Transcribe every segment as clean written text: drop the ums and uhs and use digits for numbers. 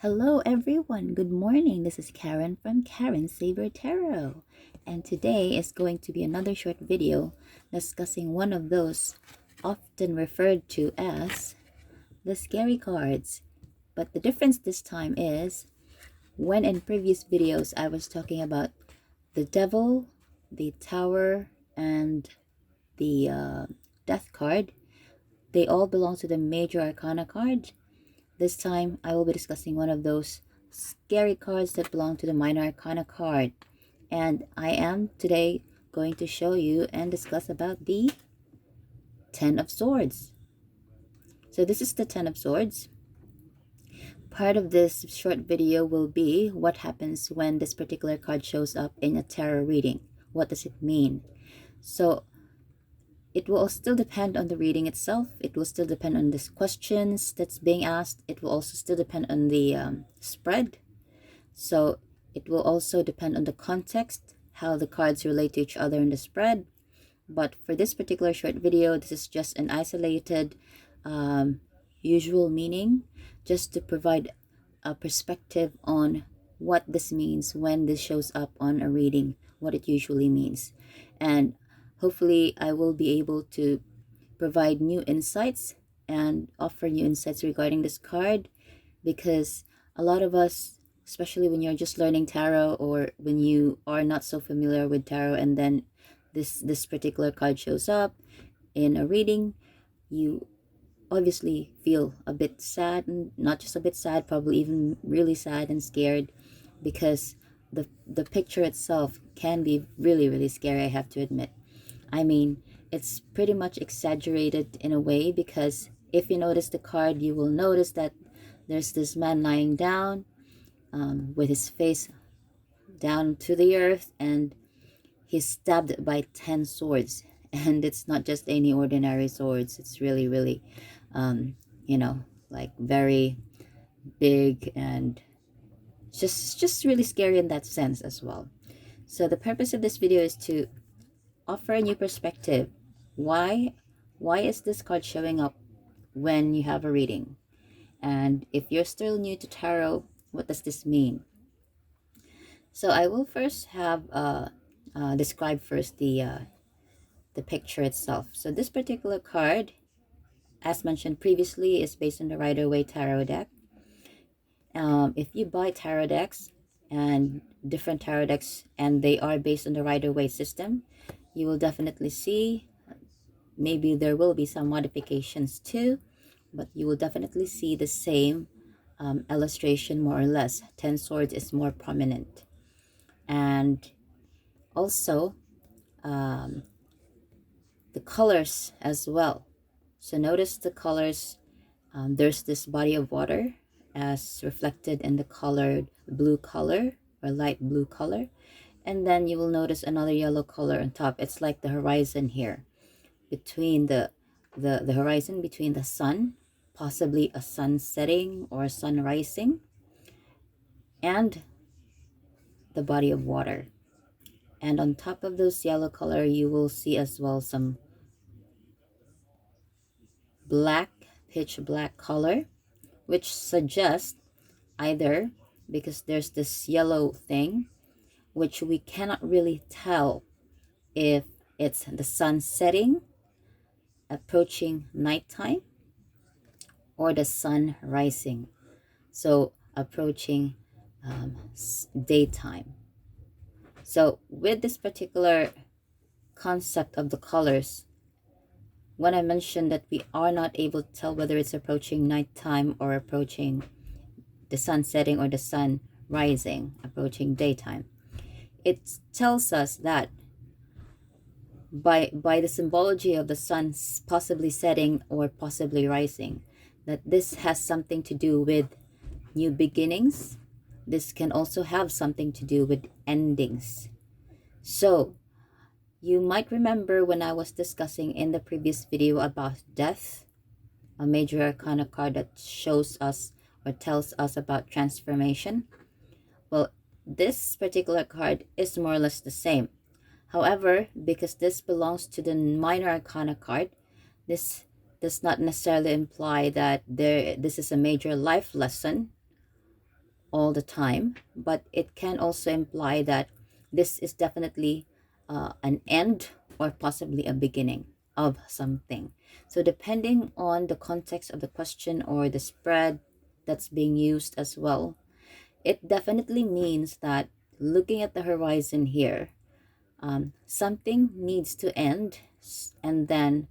Hello everyone, good morning. This is Karen from Karen Saber Tarot. And today is going to be another short video discussing one of those often referred to as the scary cards. But the difference this time is when in previous videos I was talking about the devil, the tower, and the death card. They all belong to the major arcana card. This time, I will be discussing one of those scary cards that belong to the Minor Arcana card. And I am today going to show you and discuss about the Ten of Swords. So this is the Ten of Swords. Part of this short video will be what happens when this particular card shows up in a tarot reading. What does it mean? So it will still depend on the reading itself. It will still depend on the questions that's being asked. It will also still depend on the spread. So it will also depend on the context, how the cards relate to each other in the spread. But for this particular short video, this is just an isolated usual meaning, just to provide a perspective on what this means when this shows up on a reading, what it usually means. And hopefully I will be able to provide new insights and offer new insights regarding this card, because a lot of us, especially when you're just learning tarot or when you are not so familiar with tarot, and then this particular card shows up in a reading, you obviously feel a bit sad, and not just a bit sad, probably even really sad and scared, because the picture itself can be really scary, I have to admit. I mean, it's pretty much exaggerated in a way, because if you notice the card, you will notice that there's this man lying down with his face down to the earth, and he's stabbed by 10 swords. And it's not just any ordinary swords. It's really, like very big, and just really scary in that sense as well. So the purpose of this video is to offer a new perspective. Why is this card showing up when you have a reading? And if you're still new to tarot, what does this mean? So I will first have describe first the picture itself. So this particular card, as mentioned previously, is based on the Rider-Waite tarot deck. If you buy tarot decks and different tarot decks, and they are based on the Rider-Waite system, you will definitely see, maybe there will be some modifications too, but you will definitely see the same illustration, more or less. 10 swords is more prominent. And also the colors as well. So notice the colors. There's this body of water as reflected in the colored blue color or light blue color, and then you will notice another yellow color on top. It's like the horizon here, between the horizon, between the sun, possibly a sun setting or a sun rising, and the body of water. And on top of those yellow color, you will see as well some black, pitch black color, which suggests either, because there's this yellow thing, which we cannot really tell if it's the sun setting, approaching nighttime, or the sun rising, so approaching daytime. So with this particular concept of the colors, when I mentioned that we are not able to tell whether it's approaching nighttime or approaching the sun setting, or the sun rising, approaching daytime, it tells us that by the symbology of the sun possibly setting or possibly rising, that this has something to do with new beginnings. This can also have something to do with endings. So you might remember when I was discussing in the previous video about death, a major arcana card that shows us or tells us about transformation. Well, this particular card is more or less the same. However, because this belongs to the minor arcana card, this does not necessarily imply that this is a major life lesson all the time, but it can also imply that this is definitely an end or possibly a beginning of something. So, depending on the context of the question or the spread that's being used as well, it definitely means that looking at the horizon here, something needs to end, and then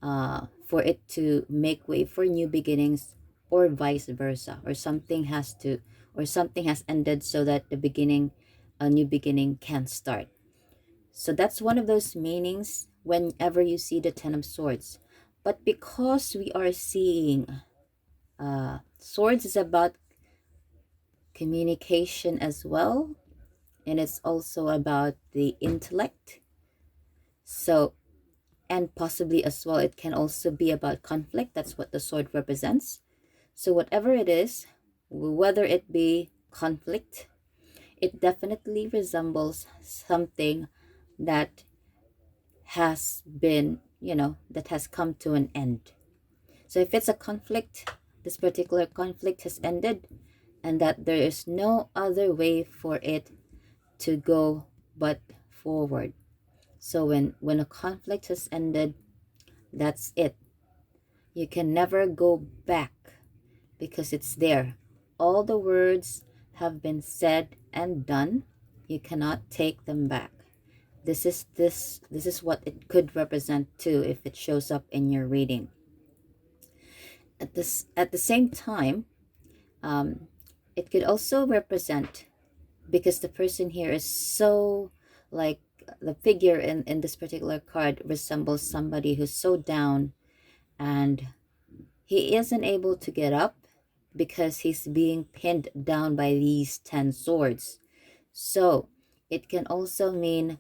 for it to make way for new beginnings, or vice versa, or something has ended so that a new beginning can start. So that's one of those meanings whenever you see the Ten of Swords. But because we are seeing swords is about communication as well, and it's also about the intellect. So, and possibly as well, it can also be about conflict. That's what the sword represents. So, whatever it is, whether it be conflict, it definitely resembles something that has been, that has come to an end. So, if it's a conflict, this particular conflict has ended, and that there is no other way for it to go but forward. So, when a conflict has ended, that's it. You can never go back because it's there. All the words have been said and done. You cannot take them back. This is what it could represent too if it shows up in your reading. At the same time, it could also represent, because the person here is so, like, the figure in this particular card resembles somebody who's so down, and he isn't able to get up because he's being pinned down by these 10 swords. So it can also mean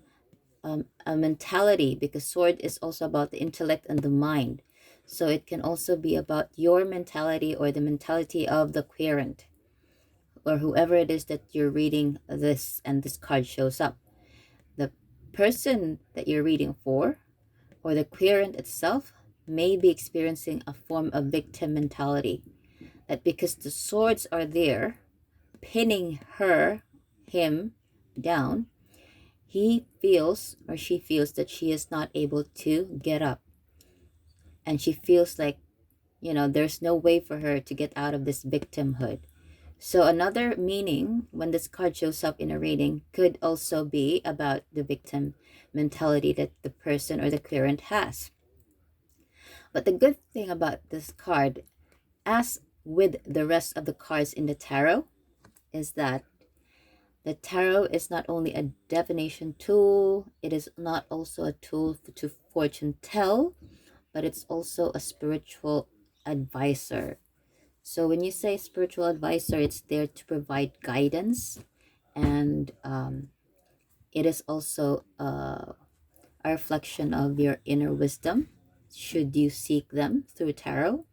a mentality, because sword is also about the intellect and the mind. So it can also be about your mentality or the mentality of the querent, or whoever it is that you're reading this and this card shows up. The person that you're reading for, or the querent itself, may be experiencing a form of victim mentality. That because the swords are there, pinning him down, he feels or she feels that she is not able to get up. And she feels like, there's no way for her to get out of this victimhood. So another meaning when this card shows up in a reading could also be about the victim mentality that the person or the querent has. But the good thing about this card, as with the rest of the cards in the tarot, is that the tarot is not only a divination tool, it is not also a tool to fortune tell, but it's also a spiritual advisor. So when you say spiritual advisor, it's there to provide guidance, and it is also a reflection of your inner wisdom, should you seek them through tarot.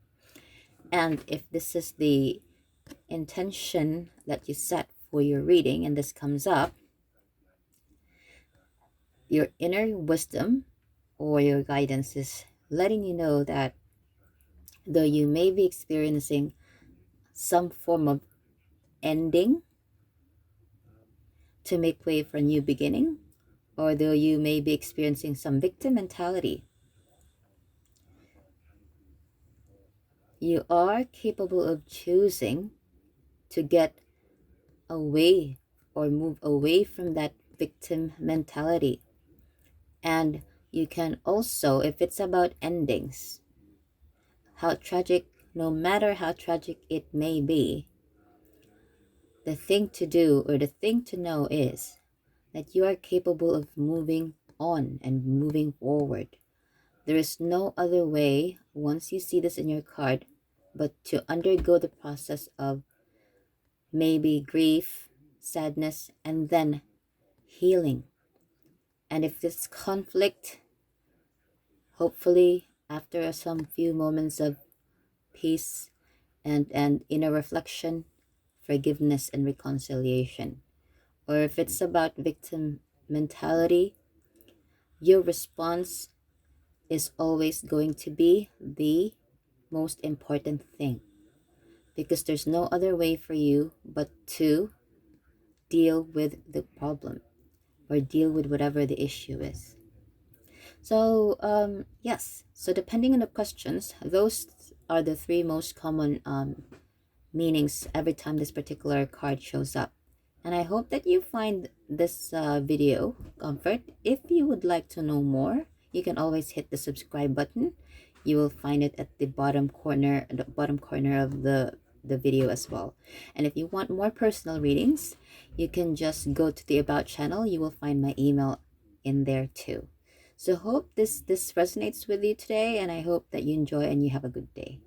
And if this is the intention that you set for your reading and this comes up, your inner wisdom or your guidance is letting you know that though you may be experiencing some form of ending to make way for a new beginning, or though you may be experiencing some victim mentality, you are capable of choosing to get away or move away from that victim mentality. And you can also, if it's about endings, how tragic, no matter how tragic it may be, the thing to do or the thing to know is that you are capable of moving on and moving forward. There is no other way, once you see this in your card, but to undergo the process of maybe grief, sadness, and then healing. And if this conflict, hopefully after some few moments of peace and inner reflection, forgiveness and reconciliation, or if it's about victim mentality, your response is always going to be the most important thing. because there's no other way for you but to deal with the problem or deal with whatever the issue is. So yes, so depending on the questions, those are the three most common meanings every time this particular card shows up. And I hope that you find this video comfort. If you would like to know more, you can always hit the subscribe button. You will find it at the bottom corner of the video as well. And if you want more personal readings, you can just go to the About channel. You will find my email in there too. So hope this resonates with you today, and I hope that you enjoy and you have a good day.